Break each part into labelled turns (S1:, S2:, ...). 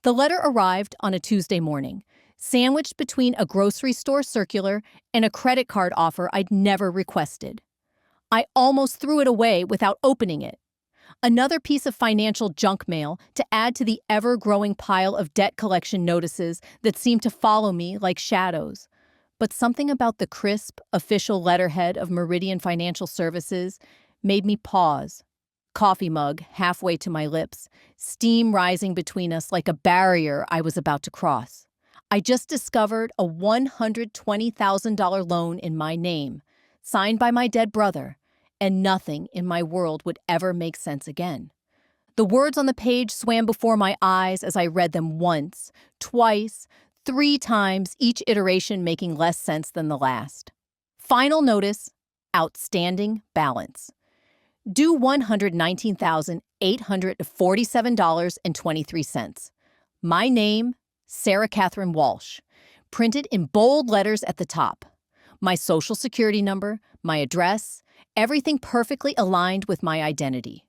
S1: The letter arrived on a Tuesday morning, sandwiched between a grocery store circular and a credit card offer I'd never requested. I almost threw it away without opening it. Another piece of financial junk mail to add to the ever-growing pile of debt collection notices that seemed to follow me like shadows. But something about the crisp, official letterhead of Meridian Financial Services made me pause. Coffee mug halfway to my lips, steam rising between us like a barrier I was about to cross. I just discovered a $120,000 loan in my name, signed by my dead brother, and nothing in my world would ever make sense again. The words on the page swam before my eyes as I read them once, twice, 3 times, each iteration making less sense than the last. Final notice, outstanding balance. Due $119,847.23. My name, Sarah Catherine Walsh, printed in bold letters at the top. My social security number, my address, everything perfectly aligned with my identity.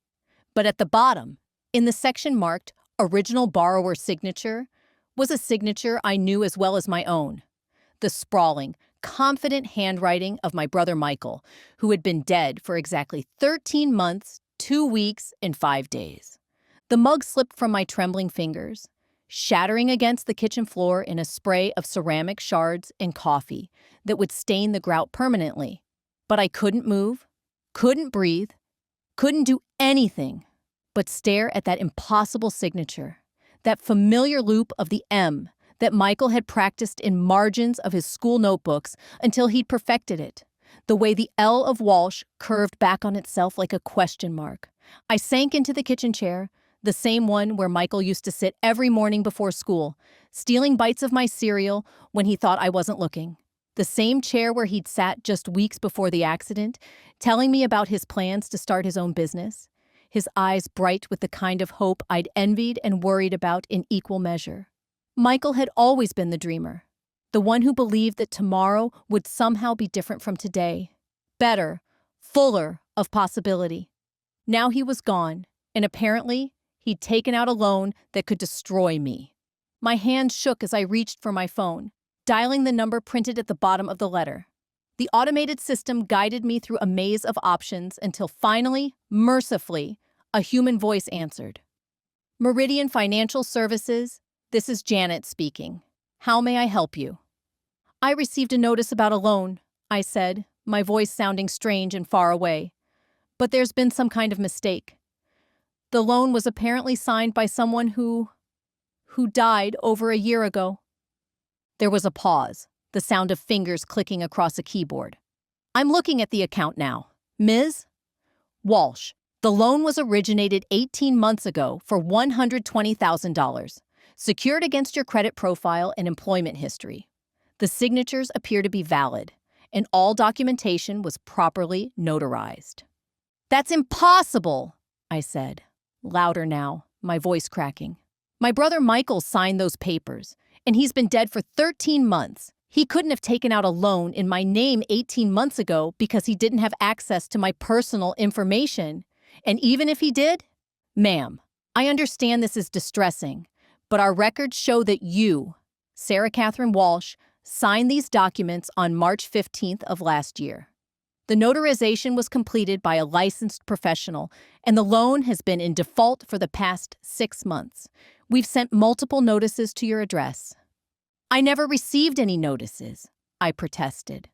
S1: But at the bottom, in the section marked Original Borrower Signature, was a signature I knew as well as my own. The sprawling, confident handwriting of my brother Michael, who had been dead for exactly 13 months, 2 weeks, and 5 days. The mug slipped from my trembling fingers, shattering against the kitchen floor in a spray of ceramic shards and coffee that would stain the grout permanently. But I couldn't move, couldn't breathe, couldn't do anything but stare at that impossible signature, that familiar loop of the M that Michael had practiced in margins of his school notebooks until he'd perfected it, the way the L of Walsh curved back on itself like a question mark. I sank into the kitchen chair, the same one where Michael used to sit every morning before school, stealing bites of my cereal when he thought I wasn't looking. The same chair where he'd sat just weeks before the accident, telling me about his plans to start his own business, his eyes bright with the kind of hope I'd envied and worried about in equal measure. Michael had always been the dreamer, the one who believed that tomorrow would somehow be different from today, better, fuller of possibility. Now he was gone, and apparently he'd taken out a loan that could destroy me. My hand shook as I reached for my phone, dialing the number printed at the bottom of the letter. The automated system guided me through a maze of options until finally, mercifully, a human voice answered. Meridian Financial Services, this is Janet speaking. How may I help you? I received a notice about a loan, I said, my voice sounding strange and far away. But there's been some kind of mistake. The loan was apparently signed by someone who died over a year ago. There was a pause, the sound of fingers clicking across a keyboard. I'm looking at the account now. Ms. Walsh, the loan was originated 18 months ago for $120,000, secured against your credit profile and employment history. The signatures appear to be valid, and all documentation was properly notarized. That's impossible, I said, louder now, my voice cracking. My brother Michael signed those papers, and he's been dead for 13 months. He couldn't have taken out a loan in my name 18 months ago because he didn't have access to my personal information. And even if he did, ma'am, I understand this is distressing, but our records show that you, Sarah Catherine Walsh, signed these documents on March 15th of last year. The notarization was completed by a licensed professional, and the loan has been in default for the past 6 months. We've sent multiple notices to your address. I never received any notices, I protested.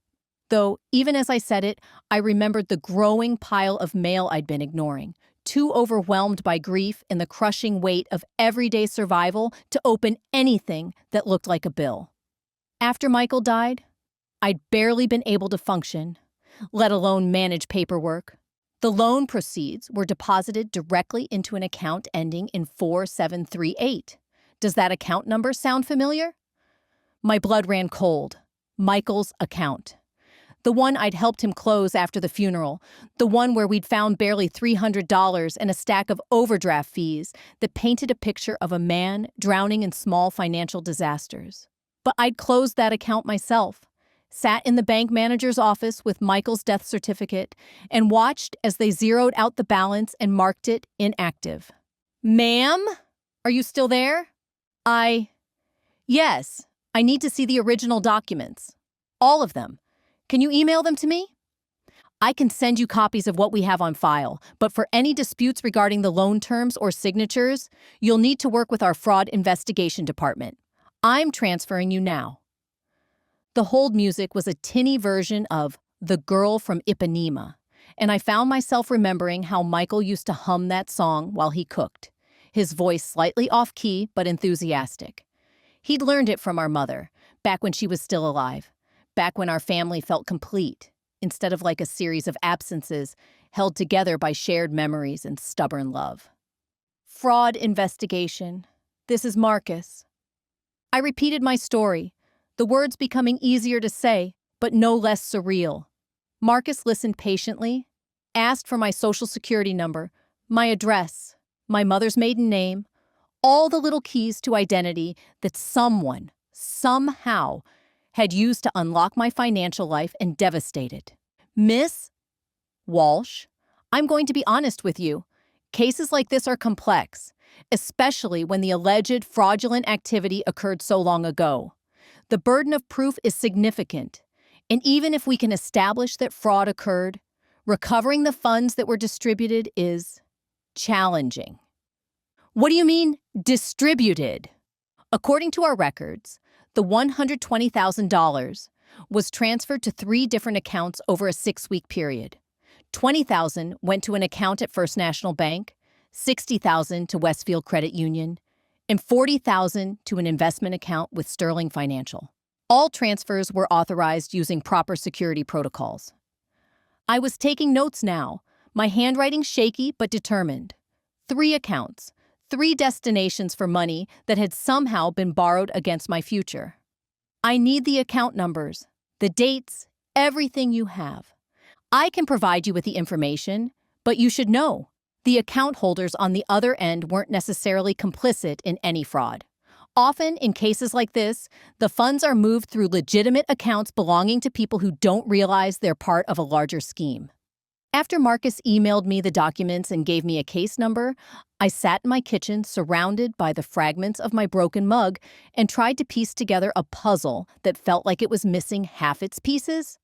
S1: Though, even as I said it, I remembered the growing pile of mail I'd been ignoring, too overwhelmed by grief and the crushing weight of everyday survival to open anything that looked like a bill. After Michael died, I'd barely been able to function, let alone manage paperwork. The loan proceeds were deposited directly into an account ending in 4738. Does that account number sound familiar? My blood ran cold. Michael's account. The one I'd helped him close after the funeral, the one where we'd found barely $300 and a stack of overdraft fees that painted a picture of a man drowning in small financial disasters. But I'd closed that account myself, sat in the bank manager's office with Michael's death certificate, and watched as they zeroed out the balance and marked it inactive. Ma'am? Are you still there? I... Yes, I need to see the original documents. All of them. Can you email them to me? I can send you copies of what we have on file, but for any disputes regarding the loan terms or signatures, you'll need to work with our fraud investigation department. I'm transferring you now. The hold music was a tinny version of The Girl from Ipanema, and I found myself remembering how Michael used to hum that song while he cooked, his voice slightly off-key but enthusiastic. He'd learned it from our mother, back when she was still alive, back when our family felt complete, instead of like a series of absences held together by shared memories and stubborn love. Fraud investigation. This is Marcus. I repeated my story, the words becoming easier to say, but no less surreal. Marcus listened patiently, asked for my social security number, my address, my mother's maiden name, all the little keys to identity that someone, somehow, had used to unlock my financial life and devastate it. Miss Walsh, I'm going to be honest with you. Cases like this are complex, especially when the alleged fraudulent activity occurred so long ago. The burden of proof is significant, and even if we can establish that fraud occurred, recovering the funds that were distributed is challenging. What do you mean, distributed? According to our records, the $120,000 was transferred to 3 different accounts over a 6-week period. $20,000 went to an account at First National Bank, $60,000 to Westfield Credit Union, and $40,000 to an investment account with Sterling Financial. All transfers were authorized using proper security protocols. I was taking notes now, my handwriting shaky but determined. 3 accounts, 3 destinations for money that had somehow been borrowed against my future. I need the account numbers, the dates, everything you have. I can provide you with the information, but you should know, the account holders on the other end weren't necessarily complicit in any fraud. Often, in cases like this, the funds are moved through legitimate accounts belonging to people who don't realize they're part of a larger scheme. After Marcus emailed me the documents and gave me a case number, I sat in my kitchen surrounded by the fragments of my broken mug and tried to piece together a puzzle that felt like it was missing half its pieces.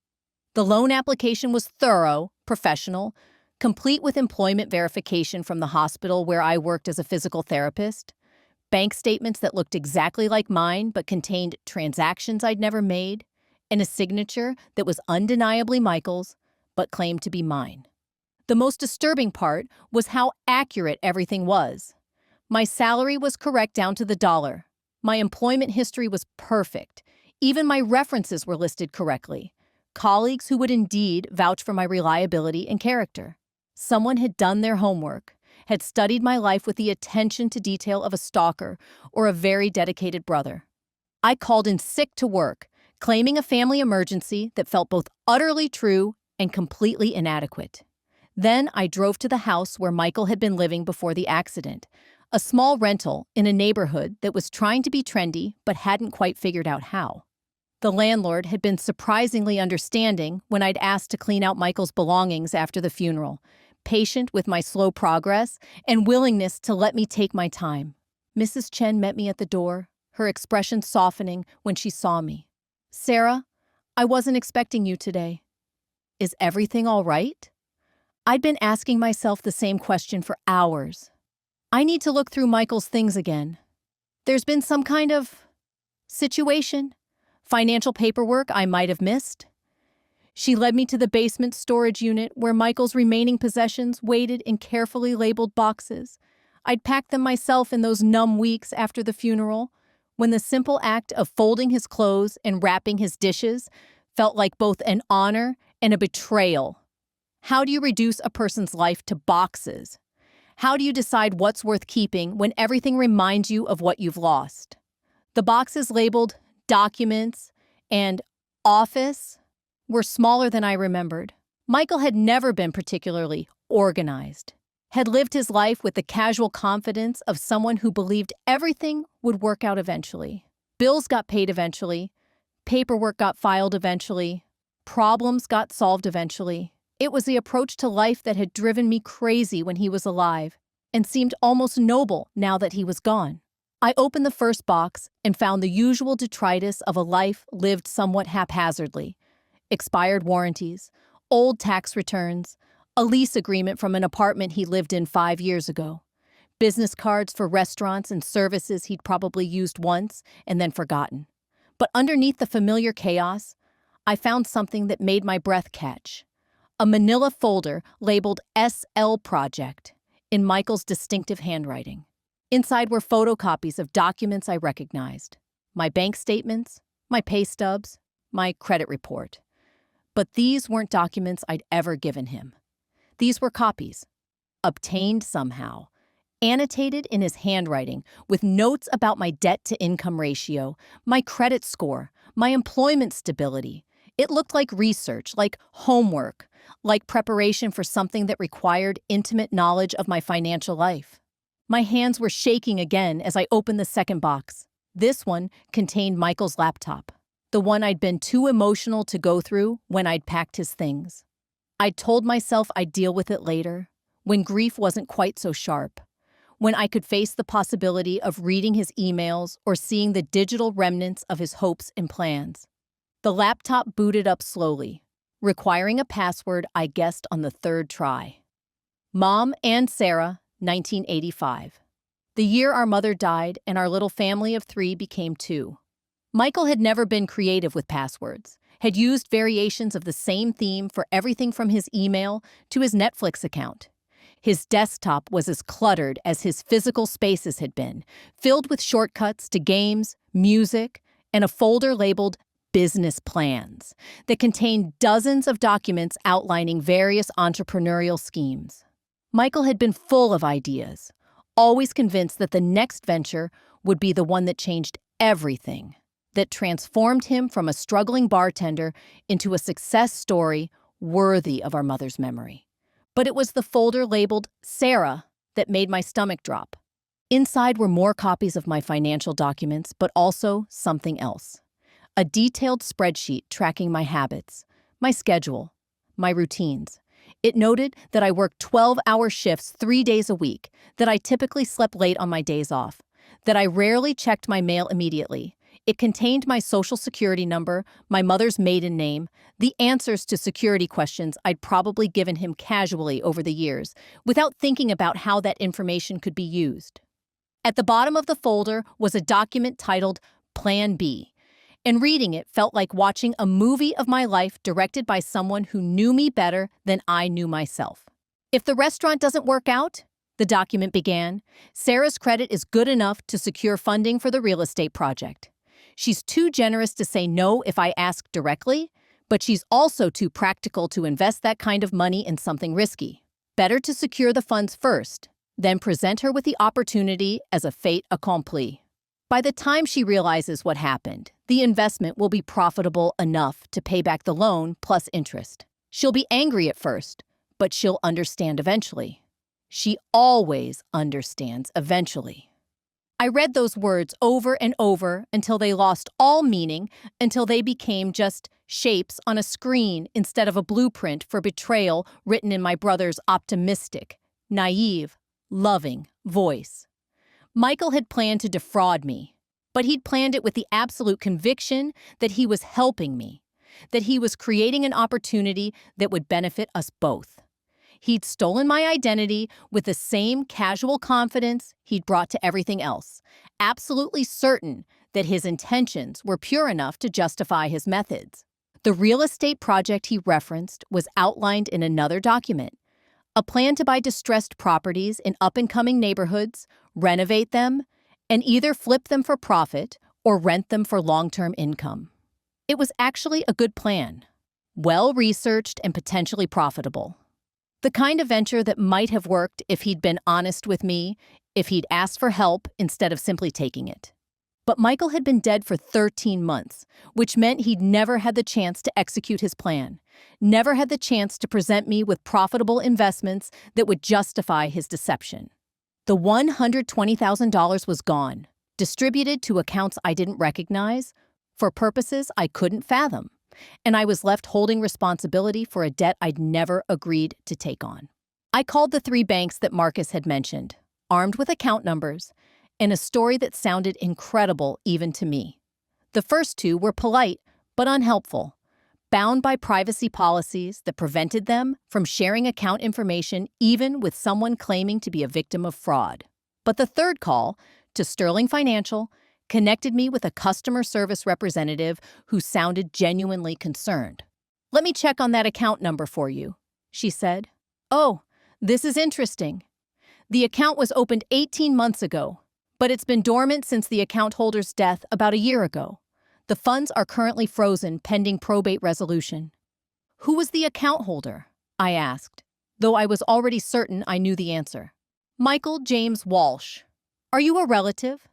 S1: The loan application was thorough, professional, complete with employment verification from the hospital where I worked as a physical therapist, bank statements that looked exactly like mine but contained transactions I'd never made, and a signature that was undeniably Michael's but claimed to be mine. The most disturbing part was how accurate everything was. My salary was correct down to the dollar. My employment history was perfect. Even my references were listed correctly. Colleagues who would indeed vouch for my reliability and character. Someone had done their homework, had studied my life with the attention to detail of a stalker or a very dedicated brother. I called in sick to work, claiming a family emergency that felt both utterly true and completely inadequate. Then I drove to the house where Michael had been living before the accident, a small rental in a neighborhood that was trying to be trendy but hadn't quite figured out how. The landlord had been surprisingly understanding when I'd asked to clean out Michael's belongings after the funeral, patient with my slow progress and willingness to let me take my time. Mrs. Chen met me at the door, her expression softening when she saw me. "Sarah, I wasn't expecting you today. Is everything all right?" I'd been asking myself the same question for hours. I need to look through Michael's things again. There's been some kind of situation, financial paperwork I might have missed. She led me to the basement storage unit where Michael's remaining possessions waited in carefully labeled boxes. I'd packed them myself in those numb weeks after the funeral, when the simple act of folding his clothes and wrapping his dishes felt like both an honor and a betrayal. How do you reduce a person's life to boxes? How do you decide what's worth keeping when everything reminds you of what you've lost? The boxes labeled documents and office were smaller than I remembered. Michael had never been particularly organized, had lived his life with the casual confidence of someone who believed everything would work out eventually. Bills got paid eventually, paperwork got filed eventually, problems got solved eventually. It was the approach to life that had driven me crazy when he was alive and seemed almost noble now that he was gone. I opened the first box and found the usual detritus of a life lived somewhat haphazardly. Expired warranties, old tax returns, a lease agreement from an apartment he lived in 5 years ago, business cards for restaurants and services he'd probably used once and then forgotten. But underneath the familiar chaos, I found something that made my breath catch. A manila folder labeled SL Project in Michael's distinctive handwriting. Inside were photocopies of documents I recognized. My bank statements, my pay stubs, my credit report. But these weren't documents I'd ever given him. These were copies, obtained somehow, annotated in his handwriting with notes about my debt-to-income ratio, my credit score, my employment stability. It looked like research, like homework, like preparation for something that required intimate knowledge of my financial life. My hands were shaking again as I opened the second box. This one contained Michael's laptop, the one I'd been too emotional to go through when I'd packed his things. I'd told myself I'd deal with it later, when grief wasn't quite so sharp, when I could face the possibility of reading his emails or seeing the digital remnants of his hopes and plans. The laptop booted up slowly, requiring a password I guessed on the third try. Mom and Sarah, 1985. The year our mother died and our little family of 3 became 2. Michael had never been creative with passwords, had used variations of the same theme for everything from his email to his Netflix account. His desktop was as cluttered as his physical spaces had been, filled with shortcuts to games, music, and a folder labeled business plans that contained dozens of documents outlining various entrepreneurial schemes. Michael had been full of ideas, always convinced that the next venture would be the one that changed everything, that transformed him from a struggling bartender into a success story worthy of our mother's memory. But it was the folder labeled Sarah that made my stomach drop. Inside were more copies of my financial documents, but also something else. A detailed spreadsheet tracking my habits, my schedule, my routines. It noted that I worked 12-hour shifts 3 days a week, that I typically slept late on my days off, that I rarely checked my mail immediately. It contained my social security number, my mother's maiden name, the answers to security questions I'd probably given him casually over the years, without thinking about how that information could be used. At the bottom of the folder was a document titled Plan B, and reading it felt like watching a movie of my life directed by someone who knew me better than I knew myself. If the restaurant doesn't work out, the document began, Sarah's credit is good enough to secure funding for the real estate project. She's too generous to say no if I ask directly, but she's also too practical to invest that kind of money in something risky. Better to secure the funds first, then present her with the opportunity as a fait accompli. By the time she realizes what happened, the investment will be profitable enough to pay back the loan plus interest. She'll be angry at first, but she'll understand eventually. She always understands eventually. I read those words over and over until they lost all meaning, until they became just shapes on a screen instead of a blueprint for betrayal written in my brother's optimistic, naive, loving voice. Michael had planned to defraud me, but he'd planned it with the absolute conviction that he was helping me, that he was creating an opportunity that would benefit us both. He'd stolen my identity with the same casual confidence he'd brought to everything else, absolutely certain that his intentions were pure enough to justify his methods. The real estate project he referenced was outlined in another document, a plan to buy distressed properties in up-and-coming neighborhoods, renovate them, and either flip them for profit or rent them for long-term income. It was actually a good plan, well-researched and potentially profitable. The kind of venture that might have worked if he'd been honest with me, if he'd asked for help instead of simply taking it. But Michael had been dead for 13 months, which meant he'd never had the chance to execute his plan, never had the chance to present me with profitable investments that would justify his deception. The $120,000 was gone, distributed to accounts I didn't recognize, for purposes I couldn't fathom, and I was left holding responsibility for a debt I'd never agreed to take on. I called the 3 banks that Marcus had mentioned, armed with account numbers, and a story that sounded incredible even to me. The first two were polite but unhelpful, bound by privacy policies that prevented them from sharing account information even with someone claiming to be a victim of fraud. But the third call, to Sterling Financial, connected me with a customer service representative who sounded genuinely concerned. "Let me check on that account number for you," she said. "Oh, this is interesting. The account was opened 18 months ago, but it's been dormant since the account holder's death about a year ago. The funds are currently frozen pending probate resolution." "Who was the account holder?" I asked, though I was already certain I knew the answer. "Michael James Walsh." "Are you a relative?"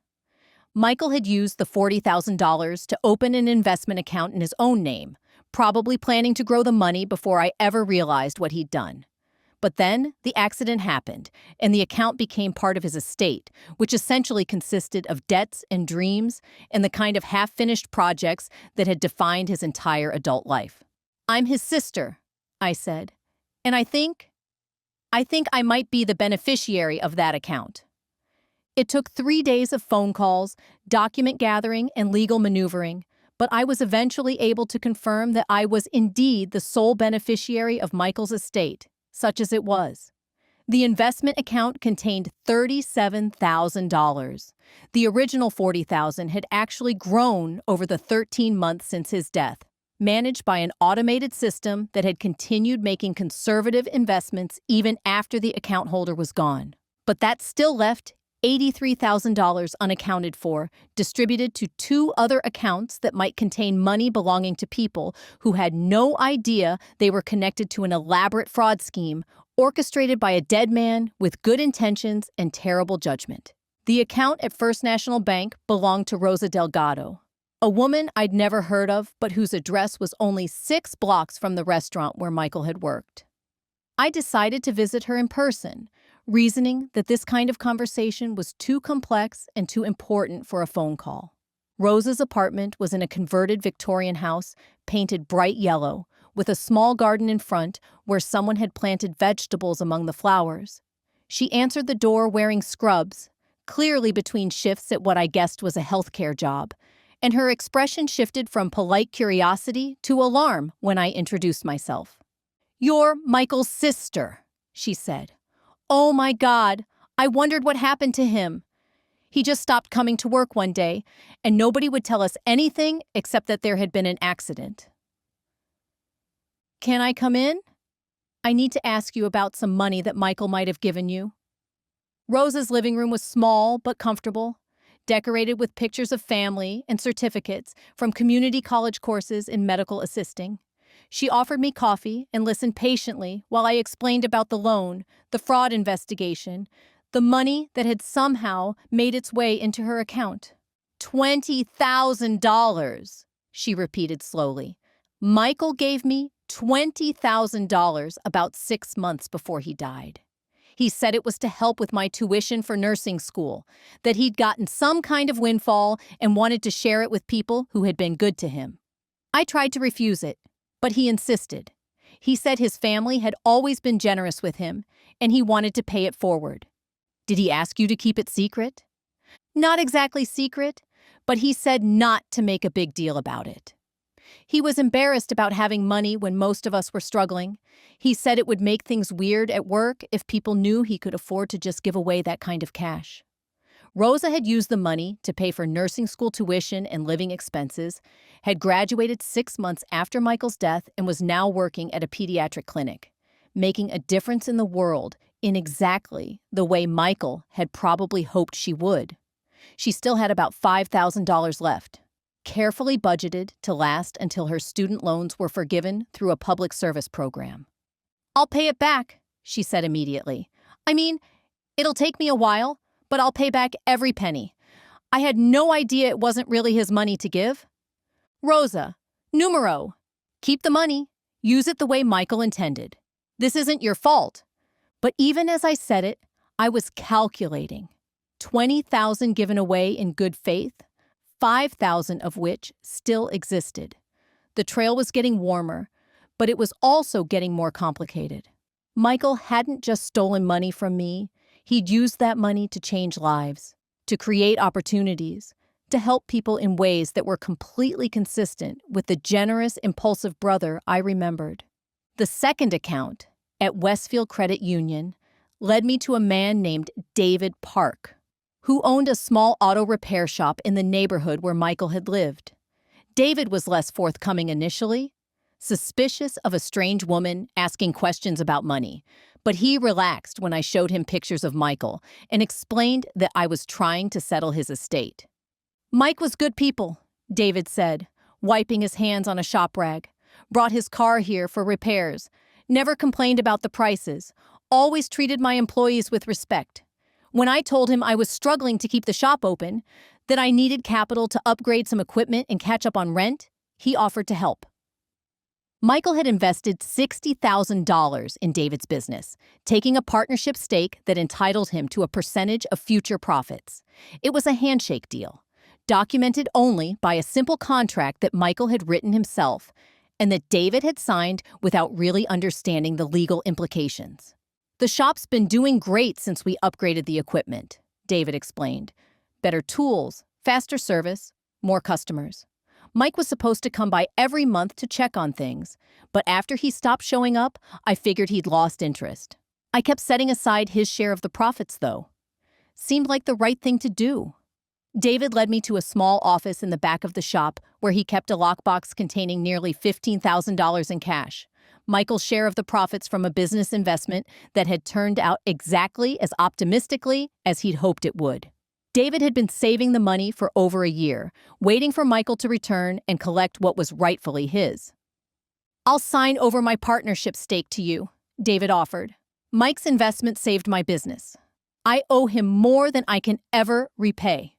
S1: Michael had used the $40,000 to open an investment account in his own name, probably planning to grow the money before I ever realized what he'd done. But then the accident happened, and the account became part of his estate, which essentially consisted of debts and dreams and the kind of half-finished projects that had defined his entire adult life. "I'm his sister," I said, "and I think I might be the beneficiary of that account." It took 3 days of phone calls, document gathering, and legal maneuvering, but I was eventually able to confirm that I was indeed the sole beneficiary of Michael's estate, such as it was. The investment account contained $37,000. The original $40,000 had actually grown over the 13 months since his death, managed by an automated system that had continued making conservative investments even after the account holder was gone. But that still left $83,000 unaccounted for, distributed to 2 other accounts that might contain money belonging to people who had no idea they were connected to an elaborate fraud scheme orchestrated by a dead man with good intentions and terrible judgment. The account at First National Bank belonged to Rosa Delgado, a woman I'd never heard of but whose address was only 6 blocks from the restaurant where Michael had worked. I decided to visit her in person, reasoning that this kind of conversation was too complex and too important for a phone call. Rosa's apartment was in a converted Victorian house, painted bright yellow, with a small garden in front where someone had planted vegetables among the flowers. She answered the door wearing scrubs, clearly between shifts at what I guessed was a healthcare job, and her expression shifted from polite curiosity to alarm when I introduced myself. "You're Michael's sister," she said. "Oh my God, I wondered what happened to him. He just stopped coming to work one day, and nobody would tell us anything except that there had been an accident." "Can I come in? I need to ask you about some money that Michael might have given you." Rosa's living room was small but comfortable, decorated with pictures of family and certificates from community college courses in medical assisting. She offered me coffee and listened patiently while I explained about the loan, the fraud investigation, the money that had somehow made its way into her account. $20,000, she repeated slowly. "Michael gave me $20,000 about 6 months before he died. He said it was to help with my tuition for nursing school, that he'd gotten some kind of windfall and wanted to share it with people who had been good to him. I tried to refuse it, but he insisted. He said his family had always been generous with him, and he wanted to pay it forward." "Did he ask you to keep it secret?" "Not exactly secret, but he said not to make a big deal about it. He was embarrassed about having money when most of us were struggling. He said it would make things weird at work if people knew he could afford to just give away that kind of cash." Rosa had used the money to pay for nursing school tuition and living expenses, had graduated 6 months after Michael's death, and was now working at a pediatric clinic, making a difference in the world in exactly the way Michael had probably hoped she would. She still had about $5,000 left, carefully budgeted to last until her student loans were forgiven through a public service program. "I'll pay it back," she said immediately. "I mean, it'll take me a while, but I'll pay back every penny. I had no idea it wasn't really his money to give." "Rosa, numero. Keep the money. Use it the way Michael intended. This isn't your fault." But even as I said it, I was calculating. 20,000 given away in good faith, 5,000 of which still existed. The trail was getting warmer, but it was also getting more complicated. Michael hadn't just stolen money from me. He'd used that money to change lives, to create opportunities, to help people in ways that were completely consistent with the generous, impulsive brother I remembered. The second account, at Westfield Credit Union, led me to a man named David Park, who owned a small auto repair shop in the neighborhood where Michael had lived. David was less forthcoming initially, suspicious of a strange woman asking questions about money, but he relaxed when I showed him pictures of Michael and explained that I was trying to settle his estate. "Mike was good people," David said, wiping his hands on a shop rag. "Brought his car here for repairs. Never complained about the prices. Always treated my employees with respect. When I told him I was struggling to keep the shop open, that I needed capital to upgrade some equipment and catch up on rent, he offered to help." Michael had invested $60,000 in David's business, taking a partnership stake that entitled him to a percentage of future profits. It was a handshake deal, documented only by a simple contract that Michael had written himself and that David had signed without really understanding the legal implications. "The shop's been doing great since we upgraded the equipment," David explained. "Better tools, faster service, more customers. Mike was supposed to come by every month to check on things, but after he stopped showing up, I figured he'd lost interest. I kept setting aside his share of the profits, though. Seemed like the right thing to do." David led me to a small office in the back of the shop where he kept a lockbox containing nearly $15,000 in cash, Michael's share of the profits from a business investment that had turned out exactly as optimistically as he'd hoped it would. David had been saving the money for over a year, waiting for Michael to return and collect what was rightfully his. "I'll sign over my partnership stake to you," David offered. "Mike's investment saved my business. I owe him more than I can ever repay."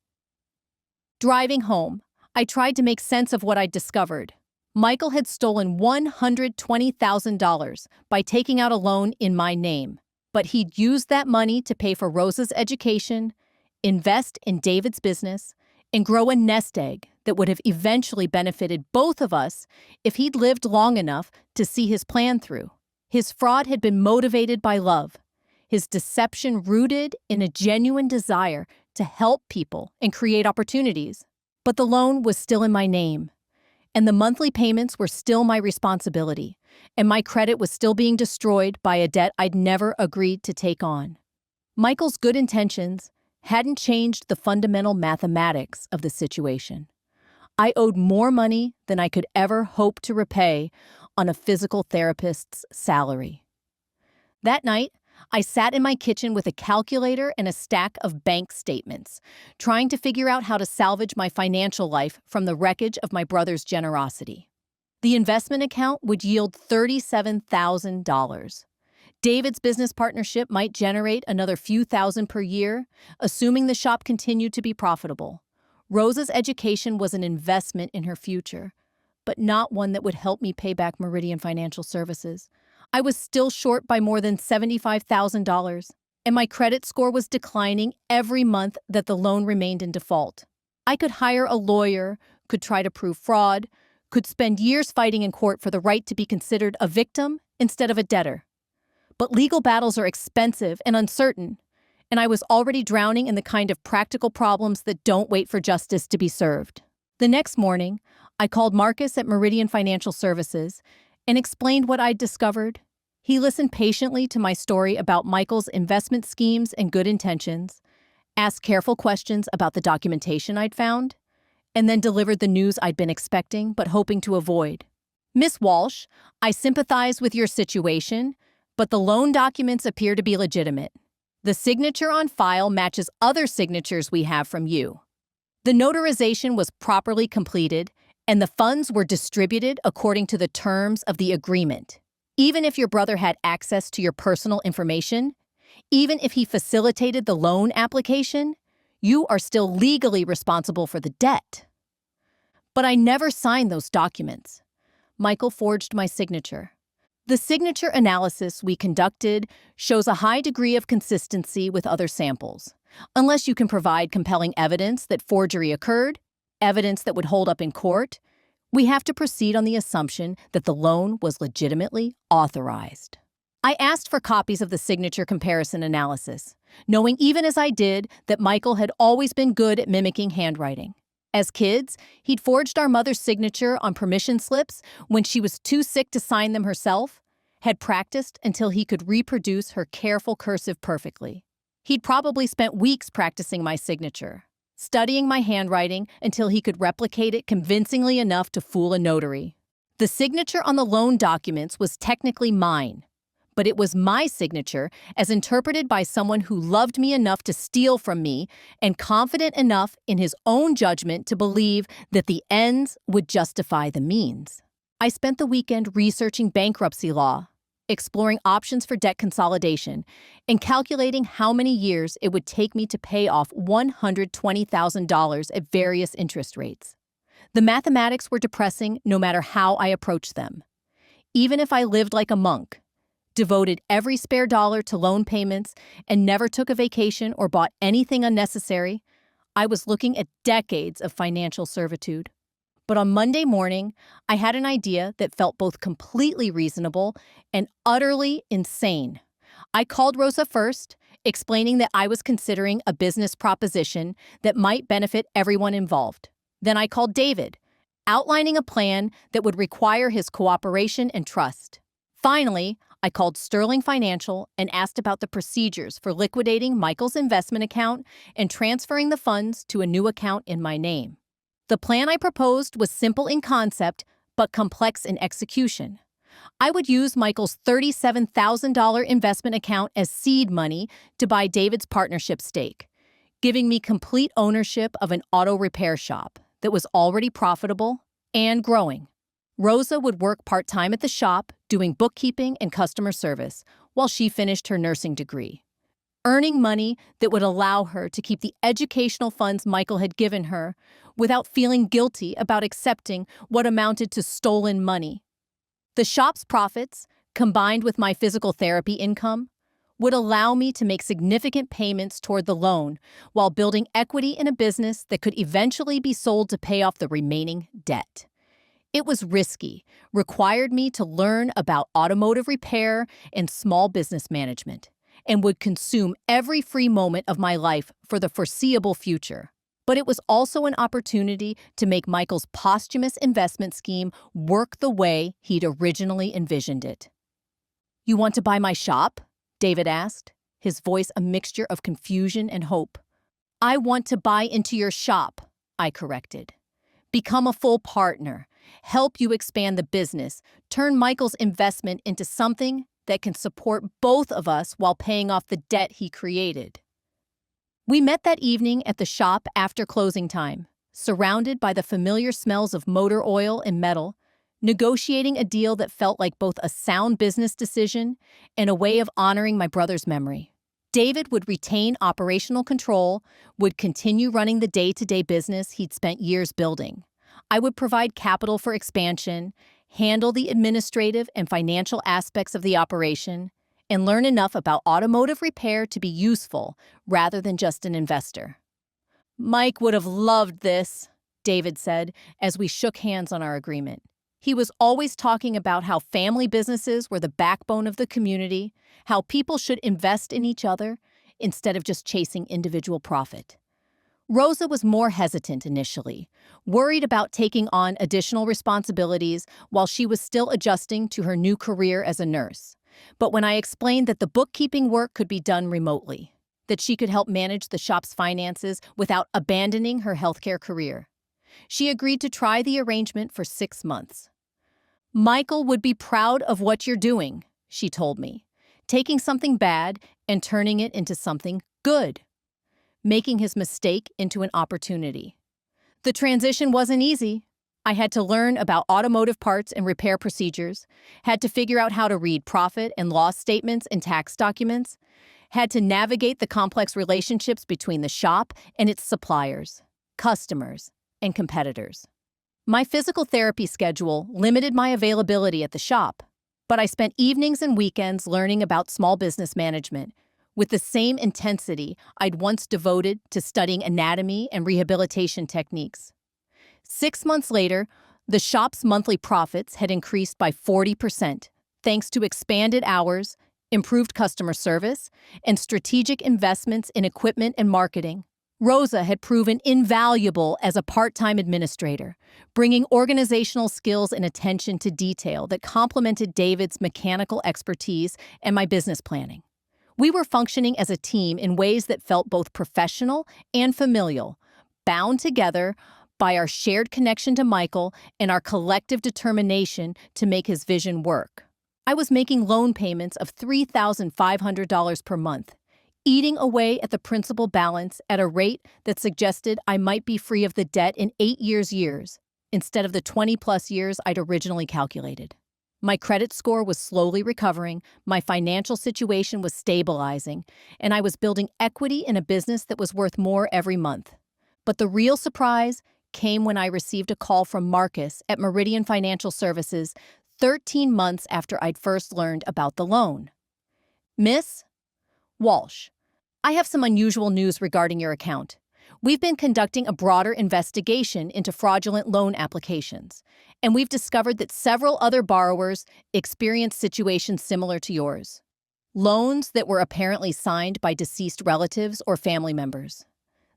S1: Driving home, I tried to make sense of what I'd discovered. Michael had stolen $120,000 by taking out a loan in my name, but he'd used that money to pay for Rosa's education, invest in David's business, and grow a nest egg that would have eventually benefited both of us if he'd lived long enough to see his plan through. His fraud had been motivated by love, his deception rooted in a genuine desire to help people and create opportunities. But the loan was still in my name, and the monthly payments were still my responsibility, and my credit was still being destroyed by a debt I'd never agreed to take on. Michael's good intentions hadn't changed the fundamental mathematics of the situation. I owed more money than I could ever hope to repay on a physical therapist's salary. That night, I sat in my kitchen with a calculator and a stack of bank statements, trying to figure out how to salvage my financial life from the wreckage of my brother's generosity. The investment account would yield $37,000. David's business partnership might generate another few thousand per year, assuming the shop continued to be profitable. Rosa's education was an investment in her future, but not one that would help me pay back Meridian Financial Services. I was still short by more than $75,000, and my credit score was declining every month that the loan remained in default. I could hire a lawyer, could try to prove fraud, could spend years fighting in court for the right to be considered a victim instead of a debtor. But legal battles are expensive and uncertain, and I was already drowning in the kind of practical problems that don't wait for justice to be served. The next morning, I called Marcus at Meridian Financial Services and explained what I'd discovered. He listened patiently to my story about Michael's investment schemes and good intentions, asked careful questions about the documentation I'd found, and then delivered the news I'd been expecting but hoping to avoid. "Miss Walsh, I sympathize with your situation, but the loan documents appear to be legitimate. The signature on file matches other signatures we have from you. The notarization was properly completed, and the funds were distributed according to the terms of the agreement. Even if your brother had access to your personal information, even if he facilitated the loan application, you are still legally responsible for the debt." But I never signed those documents. Michael forged my signature. The signature analysis we conducted shows a high degree of consistency with other samples. Unless you can provide compelling evidence that forgery occurred, evidence that would hold up in court, we have to proceed on the assumption that the loan was legitimately authorized. I asked for copies of the signature comparison analysis, knowing even as I did that Michael had always been good at mimicking handwriting. As kids, he'd forged our mother's signature on permission slips when she was too sick to sign them herself, had practiced until he could reproduce her careful cursive perfectly. He'd probably spent weeks practicing my signature, studying my handwriting until he could replicate it convincingly enough to fool a notary. The signature on the loan documents was technically mine, but it was my signature as interpreted by someone who loved me enough to steal from me and confident enough in his own judgment to believe that the ends would justify the means. I spent the weekend researching bankruptcy law, exploring options for debt consolidation, and calculating how many years it would take me to pay off $120,000 at various interest rates. The mathematics were depressing no matter how I approached them. Even if I lived like a monk, devoted every spare dollar to loan payments, and never took a vacation or bought anything unnecessary, I was looking at decades of financial servitude. But on Monday morning, I had an idea that felt both completely reasonable and utterly insane. I called Rosa first, explaining that I was considering a business proposition that might benefit everyone involved. Then I called David, outlining a plan that would require his cooperation and trust. Finally, I called Sterling Financial and asked about the procedures for liquidating Michael's investment account and transferring the funds to a new account in my name. The plan I proposed was simple in concept, but complex in execution. I would use Michael's $37,000 investment account as seed money to buy David's partnership stake, giving me complete ownership of an auto repair shop that was already profitable and growing. Rosa would work part-time at the shop, doing bookkeeping and customer service, while she finished her nursing degree, earning money that would allow her to keep the educational funds Michael had given her without feeling guilty about accepting what amounted to stolen money. The shop's profits, combined with my physical therapy income, would allow me to make significant payments toward the loan while building equity in a business that could eventually be sold to pay off the remaining debt. It was risky, required me to learn about automotive repair and small business management, and would consume every free moment of my life for the foreseeable future. But it was also an opportunity to make Michael's posthumous investment scheme work the way he'd originally envisioned it. "You want to buy my shop?" David asked, his voice a mixture of confusion and hope. "I want to buy into your shop," I corrected. "Become a full partner, help you expand the business, turn Michael's investment into something that can support both of us while paying off the debt he created." We met that evening at the shop after closing time, surrounded by the familiar smells of motor oil and metal, negotiating a deal that felt like both a sound business decision and a way of honoring my brother's memory. David would retain operational control, would continue running the day-to-day business he'd spent years building. I would provide capital for expansion, handle the administrative and financial aspects of the operation, and learn enough about automotive repair to be useful rather than just an investor. "Mike would have loved this," David said as we shook hands on our agreement. He was always talking about how family businesses were the backbone of the community, how people should invest in each other instead of just chasing individual profit. Rosa was more hesitant initially, worried about taking on additional responsibilities while she was still adjusting to her new career as a nurse. But when I explained that the bookkeeping work could be done remotely, that she could help manage the shop's finances without abandoning her healthcare career, she agreed to try the arrangement for 6 months. "Michael would be proud of what you're doing," she told me, taking something bad and turning it into something good, making his mistake into an opportunity. The transition wasn't easy. I had to learn about automotive parts and repair procedures, had to figure out how to read profit and loss statements and tax documents, had to navigate the complex relationships between the shop and its suppliers, customers, and competitors. My physical therapy schedule limited my availability at the shop, but I spent evenings and weekends learning about small business management with the same intensity I'd once devoted to studying anatomy and rehabilitation techniques. 6 months later, the shop's monthly profits had increased by 40%, thanks to expanded hours, improved customer service, and strategic investments in equipment and marketing. Rosa had proven invaluable as a part-time administrator, bringing organizational skills and attention to detail that complemented David's mechanical expertise and my business planning. We were functioning as a team in ways that felt both professional and familial, bound together by our shared connection to Michael and our collective determination to make his vision work. I was making loan payments of $3,500 per month, eating away at the principal balance at a rate that suggested I might be free of the debt in 8 years instead of the 20-plus years I'd originally calculated. My credit score was slowly recovering, my financial situation was stabilizing, and I was building equity in a business that was worth more every month. But the real surprise came when I received a call from Marcus at Meridian Financial Services 13 months after I'd first learned about the loan. Miss Walsh, I have some unusual news regarding your account. We've been conducting a broader investigation into fraudulent loan applications, and we've discovered that several other borrowers experienced situations similar to yours. Loans that were apparently signed by deceased relatives or family members.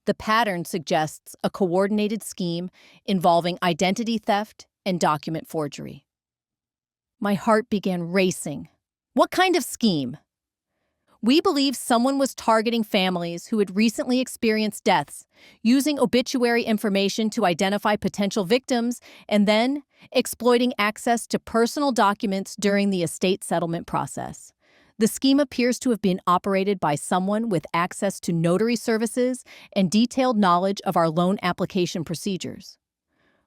S1: The pattern suggests a coordinated scheme involving identity theft and document forgery. My heart began racing. What kind of scheme? We believe someone was targeting families who had recently experienced deaths, using obituary information to identify potential victims, and then exploiting access to personal documents during the estate settlement process. The scheme appears to have been operated by someone with access to notary services and detailed knowledge of our loan application procedures.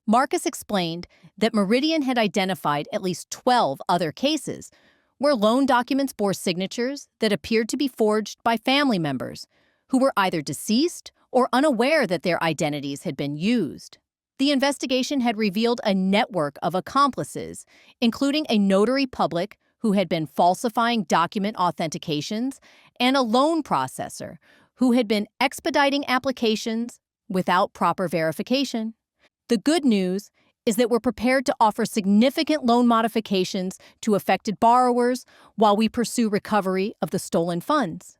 S1: Marcus explained that Meridian had identified at least 12 other cases where loan documents bore signatures that appeared to be forged by family members who were either deceased or unaware that their identities had been used. The investigation had revealed a network of accomplices, including a notary public who had been falsifying document authentications and a loan processor who had been expediting applications without proper verification. The good news is that we're prepared to offer significant loan modifications to affected borrowers while we pursue recovery of the stolen funds.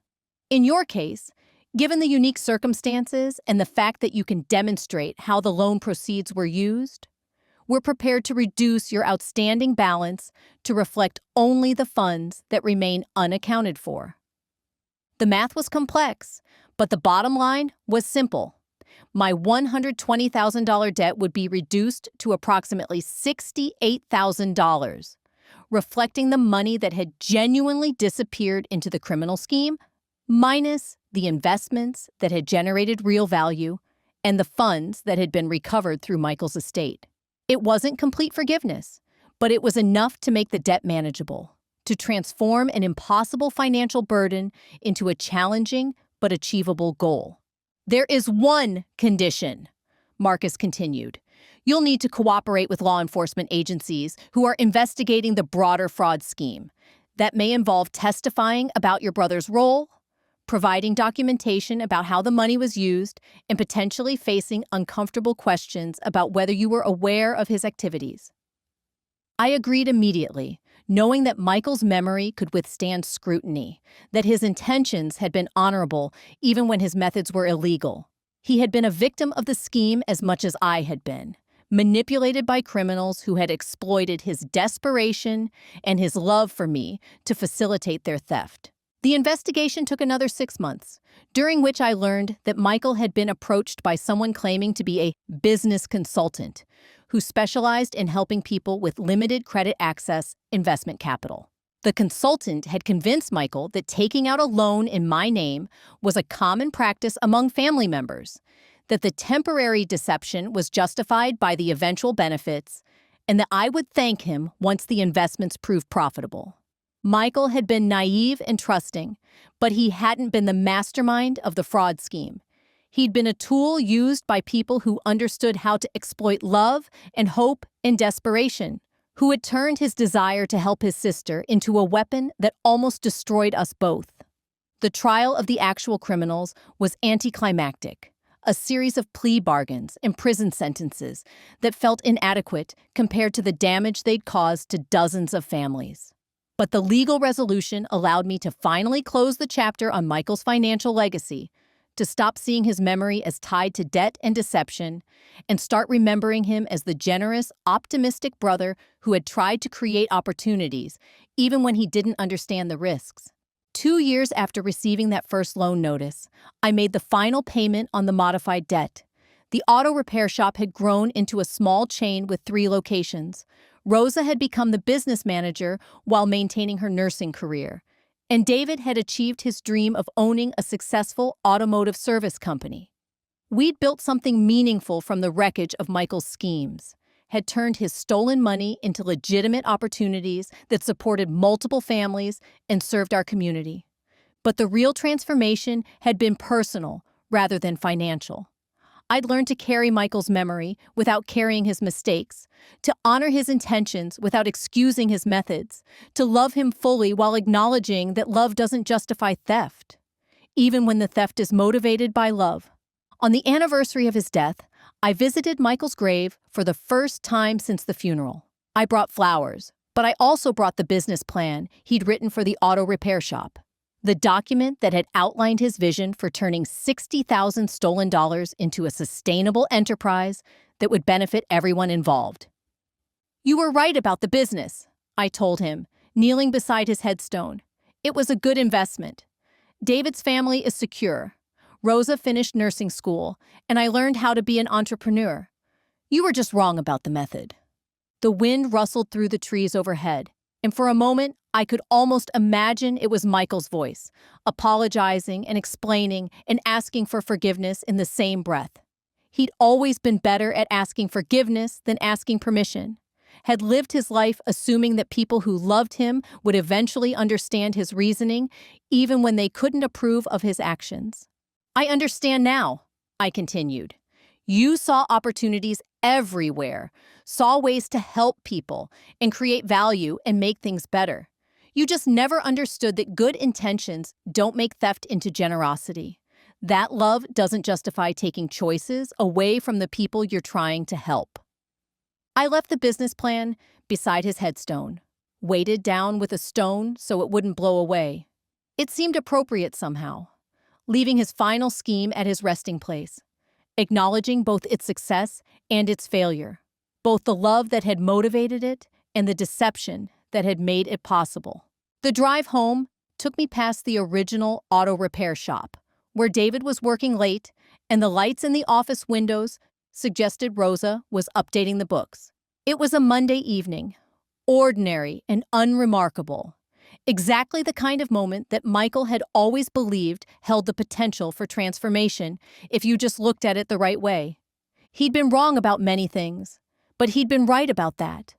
S1: In your case, given the unique circumstances and the fact that you can demonstrate how the loan proceeds were used, we're prepared to reduce your outstanding balance to reflect only the funds that remain unaccounted for. The math was complex, but the bottom line was simple. My $120,000 debt would be reduced to approximately $68,000, reflecting the money that had genuinely disappeared into the criminal scheme, minus the investments that had generated real value and the funds that had been recovered through Michael's estate. It wasn't complete forgiveness, but it was enough to make the debt manageable, to transform an impossible financial burden into a challenging but achievable goal. There is one condition, Marcus continued. You'll need to cooperate with law enforcement agencies who are investigating the broader fraud scheme. That may involve testifying about your brother's role, providing documentation about how the money was used, and potentially facing uncomfortable questions about whether you were aware of his activities. I agreed immediately, knowing that Michael's memory could withstand scrutiny, that his intentions had been honorable even when his methods were illegal. He had been a victim of the scheme as much as I had been, manipulated by criminals who had exploited his desperation and his love for me to facilitate their theft. The investigation took another 6 months, during which I learned that Michael had been approached by someone claiming to be a business consultant who specialized in helping people with limited credit access investment capital. The consultant had convinced Michael that taking out a loan in my name was a common practice among family members, that the temporary deception was justified by the eventual benefits, and that I would thank him once the investments proved profitable. Michael had been naive and trusting, but he hadn't been the mastermind of the fraud scheme. He'd been a tool used by people who understood how to exploit love and hope and desperation, who had turned his desire to help his sister into a weapon that almost destroyed us both. The trial of the actual criminals was anticlimactic, a series of plea bargains and prison sentences that felt inadequate compared to the damage they'd caused to dozens of families. But the legal resolution allowed me to finally close the chapter on Michael's financial legacy, to stop seeing his memory as tied to debt and deception, and start remembering him as the generous, optimistic brother who had tried to create opportunities, even when he didn't understand the risks. 2 years after receiving that first loan notice, I made the final payment on the modified debt. The auto repair shop had grown into a small chain with 3 locations. Rosa had become the business manager while maintaining her nursing career, and David had achieved his dream of owning a successful automotive service company. We'd built something meaningful from the wreckage of Michael's schemes, had turned his stolen money into legitimate opportunities that supported multiple families and served our community. But the real transformation had been personal rather than financial. I'd learned to carry Michael's memory without carrying his mistakes, to honor his intentions without excusing his methods, to love him fully while acknowledging that love doesn't justify theft, even when the theft is motivated by love. On the anniversary of his death, I visited Michael's grave for the first time since the funeral. I brought flowers, but I also brought the business plan he'd written for the auto repair shop. The document that had outlined his vision for turning 60,000 stolen dollars into a sustainable enterprise that would benefit everyone involved. "You were right about the business," I told him, kneeling beside his headstone. "It was a good investment. David's family is secure. Rosa finished nursing school, and I learned how to be an entrepreneur. You were just wrong about the method." The wind rustled through the trees overhead, and for a moment, I could almost imagine it was Michael's voice, apologizing and explaining and asking for forgiveness in the same breath. He'd always been better at asking forgiveness than asking permission, had lived his life assuming that people who loved him would eventually understand his reasoning, even when they couldn't approve of his actions. "I understand now," I continued. "You saw opportunities everywhere, saw ways to help people and create value and make things better. You just never understood that good intentions don't make theft into generosity. That love doesn't justify taking choices away from the people you're trying to help." I left the business plan beside his headstone, weighted down with a stone so it wouldn't blow away. It seemed appropriate somehow, leaving his final scheme at his resting place, acknowledging both its success and its failure, both the love that had motivated it and the deception that had made it possible. The drive home took me past the original auto repair shop, where David was working late and the lights in the office windows suggested Rosa was updating the books. It was a Monday evening, ordinary and unremarkable, exactly the kind of moment that Michael had always believed held the potential for transformation if you just looked at it the right way. He'd been wrong about many things, but he'd been right about that.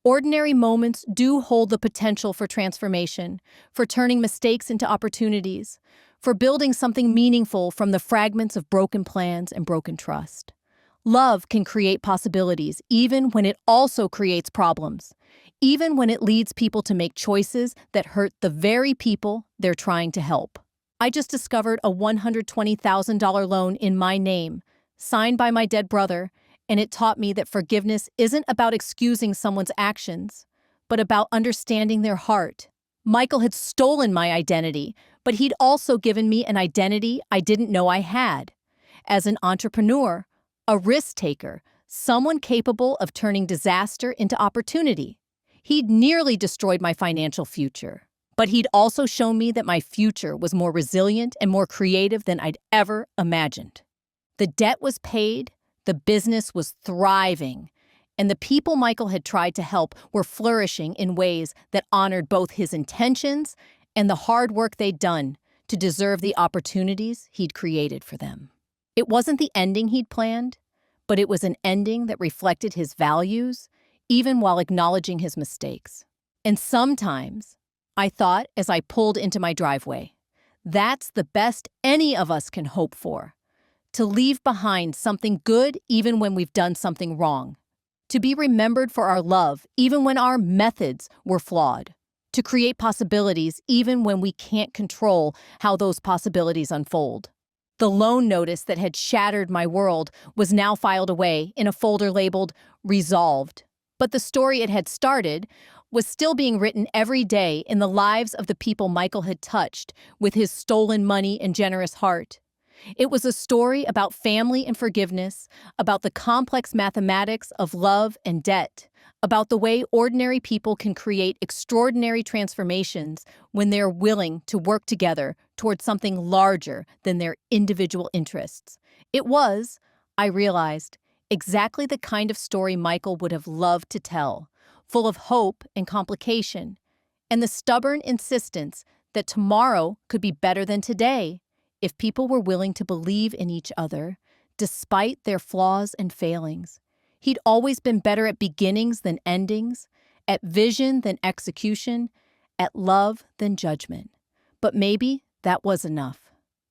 S1: Ordinary moments do hold the potential for transformation, for turning mistakes into opportunities, for building something meaningful from the fragments of broken plans and broken trust. Love can create possibilities even when it also creates problems, even when it leads people to make choices that hurt the very people they're trying to help. I just discovered a $120,000 loan in my name, signed by my dead brother, and it taught me that forgiveness isn't about excusing someone's actions, but about understanding their heart. Michael had stolen my identity, but he'd also given me an identity I didn't know I had. As an entrepreneur, a risk-taker, someone capable of turning disaster into opportunity. He'd nearly destroyed my financial future, but he'd also shown me that my future was more resilient and more creative than I'd ever imagined. The debt was paid, the business was thriving, and the people Michael had tried to help were flourishing in ways that honored both his intentions and the hard work they'd done to deserve the opportunities he'd created for them. It wasn't the ending he'd planned, but it was an ending that reflected his values, even while acknowledging his mistakes. And sometimes, I thought as I pulled into my driveway, that's the best any of us can hope for. To leave behind something good even when we've done something wrong. To be remembered for our love even when our methods were flawed. To create possibilities even when we can't control how those possibilities unfold. The loan notice that had shattered my world was now filed away in a folder labeled Resolved. But the story it had started was still being written every day in the lives of the people Michael had touched with his stolen money and generous heart. It was a story about family and forgiveness, about the complex mathematics of love and debt, about the way ordinary people can create extraordinary transformations when they're willing to work together towards something larger than their individual interests. It was, I realized, exactly the kind of story Michael would have loved to tell, full of hope and complication, and the stubborn insistence that tomorrow could be better than today if people were willing to believe in each other, despite their flaws and failings. He'd always been better at beginnings than endings, at vision than execution, at love than judgment. But maybe that was enough.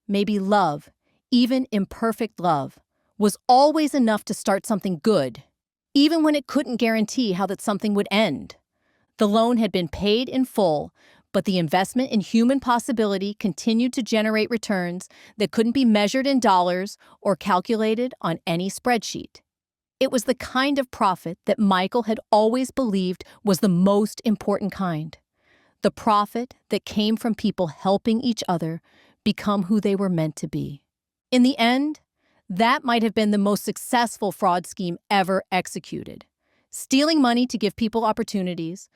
S1: Maybe love, even imperfect love, was always enough to start something good, even when it couldn't guarantee how that something would end. The loan had been paid in full, but the investment in human possibility continued to generate returns that couldn't be measured in dollars or calculated on any spreadsheet. It was the kind of profit that Michael had always believed was the most important kind. The profit that came from people helping each other become who they were meant to be. In the end, that might have been the most successful fraud scheme ever executed. Stealing money to give people opportunities,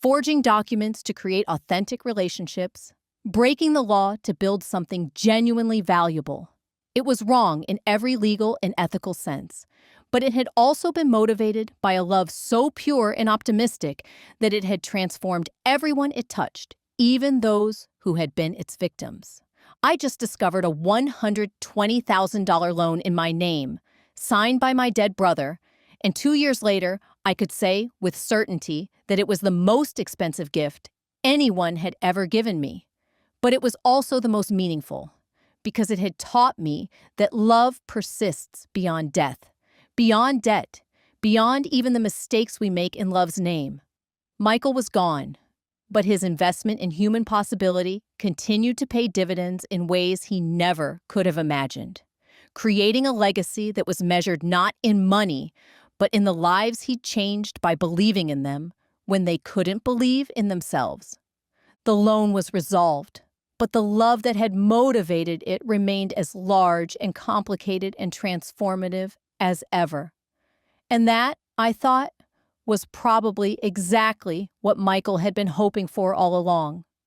S1: forging documents to create authentic relationships, breaking the law to build something genuinely valuable. It was wrong in every legal and ethical sense, but it had also been motivated by a love so pure and optimistic that it had transformed everyone it touched, even those who had been its victims. I just discovered a $120,000 loan in my name, signed by my dead brother, and 2 years later, I could say with certainty that it was the most expensive gift anyone had ever given me. But it was also the most meaningful, because it had taught me that love persists beyond death, beyond debt, beyond even the mistakes we make in love's name. Michael was gone, but his investment in human possibility continued to pay dividends in ways he never could have imagined, creating a legacy that was measured not in money, but in the lives he changed by believing in them when they couldn't believe in themselves. The loan was resolved, but the love that had motivated it remained as large and complicated and transformative as ever. And that, I thought, was probably exactly what Michael had been hoping for all along.